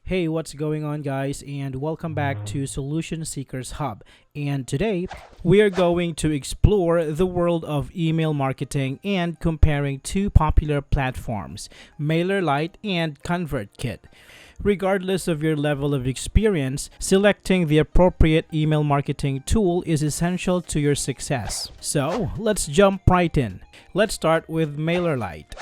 Hey, what's going on, guys? And welcome back to Solution Seekers Hub. And today we are going to explore the world of email marketing and comparing two popular platforms, MailerLite and Convertkit. Regardless of your level of experience, selecting the appropriate email marketing tool is essential to your success. So let's jump right in. Let's start with MailerLite.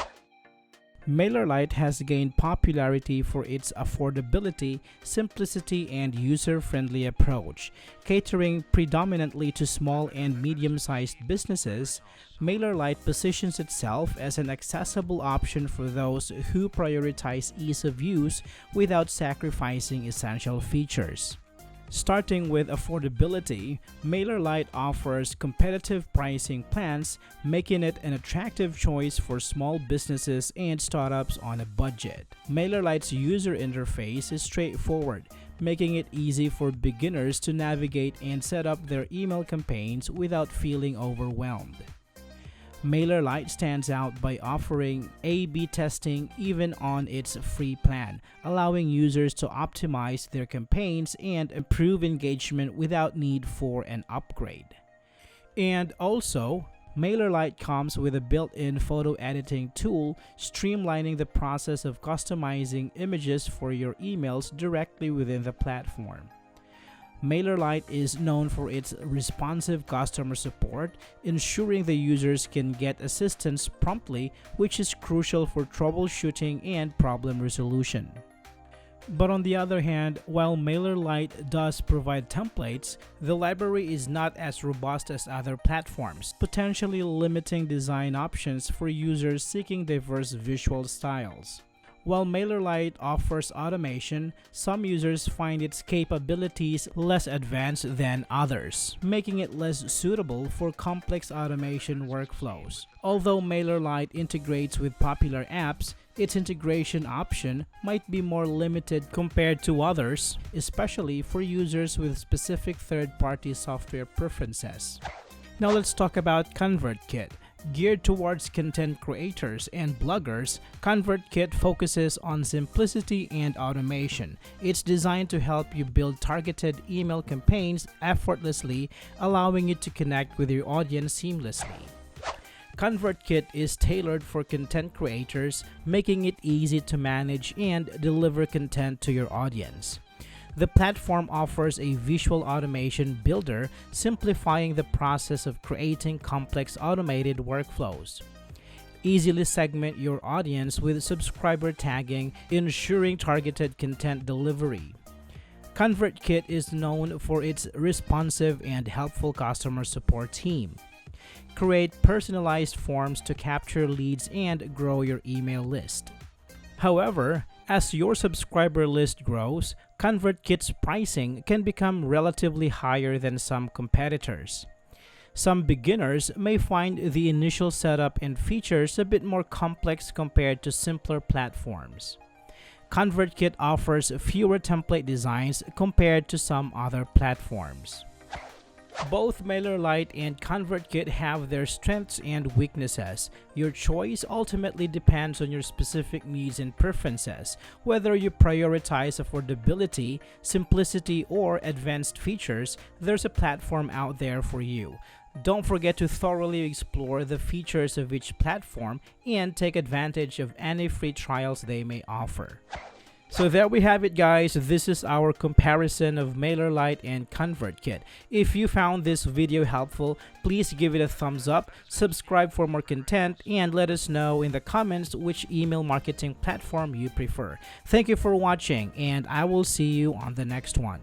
MailerLite has gained popularity for its affordability, simplicity, and user-friendly approach. Catering predominantly to small and medium-sized businesses, MailerLite positions itself as an accessible option for those who prioritize ease of use without sacrificing essential features. Starting with affordability, MailerLite offers competitive pricing plans, making it an attractive choice for small businesses and startups on a budget. MailerLite's user interface is straightforward, making it easy for beginners to navigate and set up their email campaigns without feeling overwhelmed. MailerLite stands out by offering A/B testing even on its free plan, allowing users to optimize their campaigns and improve engagement without need for an upgrade. And also, MailerLite comes with a built-in photo editing tool, streamlining the process of customizing images for your emails directly within the platform. MailerLite is known for its responsive customer support, ensuring the users can get assistance promptly, which is crucial for troubleshooting and problem resolution. But on the other hand, while MailerLite does provide templates, the library is not as robust as other platforms, potentially limiting design options for users seeking diverse visual styles. While MailerLite offers automation, some users find its capabilities less advanced than others, making it less suitable for complex automation workflows. Although MailerLite integrates with popular apps, its integration option might be more limited compared to others, especially for users with specific third-party software preferences. Now let's talk about Convertkit. Geared towards content creators and bloggers, Convertkit focuses on simplicity and automation. It's designed to help you build targeted email campaigns effortlessly, allowing you to connect with your audience seamlessly. Convertkit is tailored for content creators, making it easy to manage and deliver content to your audience. The platform offers a visual automation builder, simplifying the process of creating complex automated workflows. Easily segment your audience with subscriber tagging, ensuring targeted content delivery. Convertkit is known for its responsive and helpful customer support team. Create personalized forms to capture leads and grow your email list. However, as your subscriber list grows, Convertkit's pricing can become relatively higher than some competitors. Some beginners may find the initial setup and features a bit more complex compared to simpler platforms. Convertkit offers fewer template designs compared to some other platforms. Both MailerLite and Convertkit have their strengths and weaknesses. Your choice ultimately depends on your specific needs and preferences. Whether you prioritize affordability, simplicity, or advanced features, there's a platform out there for you. Don't forget to thoroughly explore the features of each platform and take advantage of any free trials they may offer. So there we have it, guys. This is our comparison of MailerLite and Convertkit. If you found this video helpful, please give it a thumbs up, subscribe for more content, and let us know in the comments which email marketing platform you prefer. Thank you for watching, and I will see you on the next one.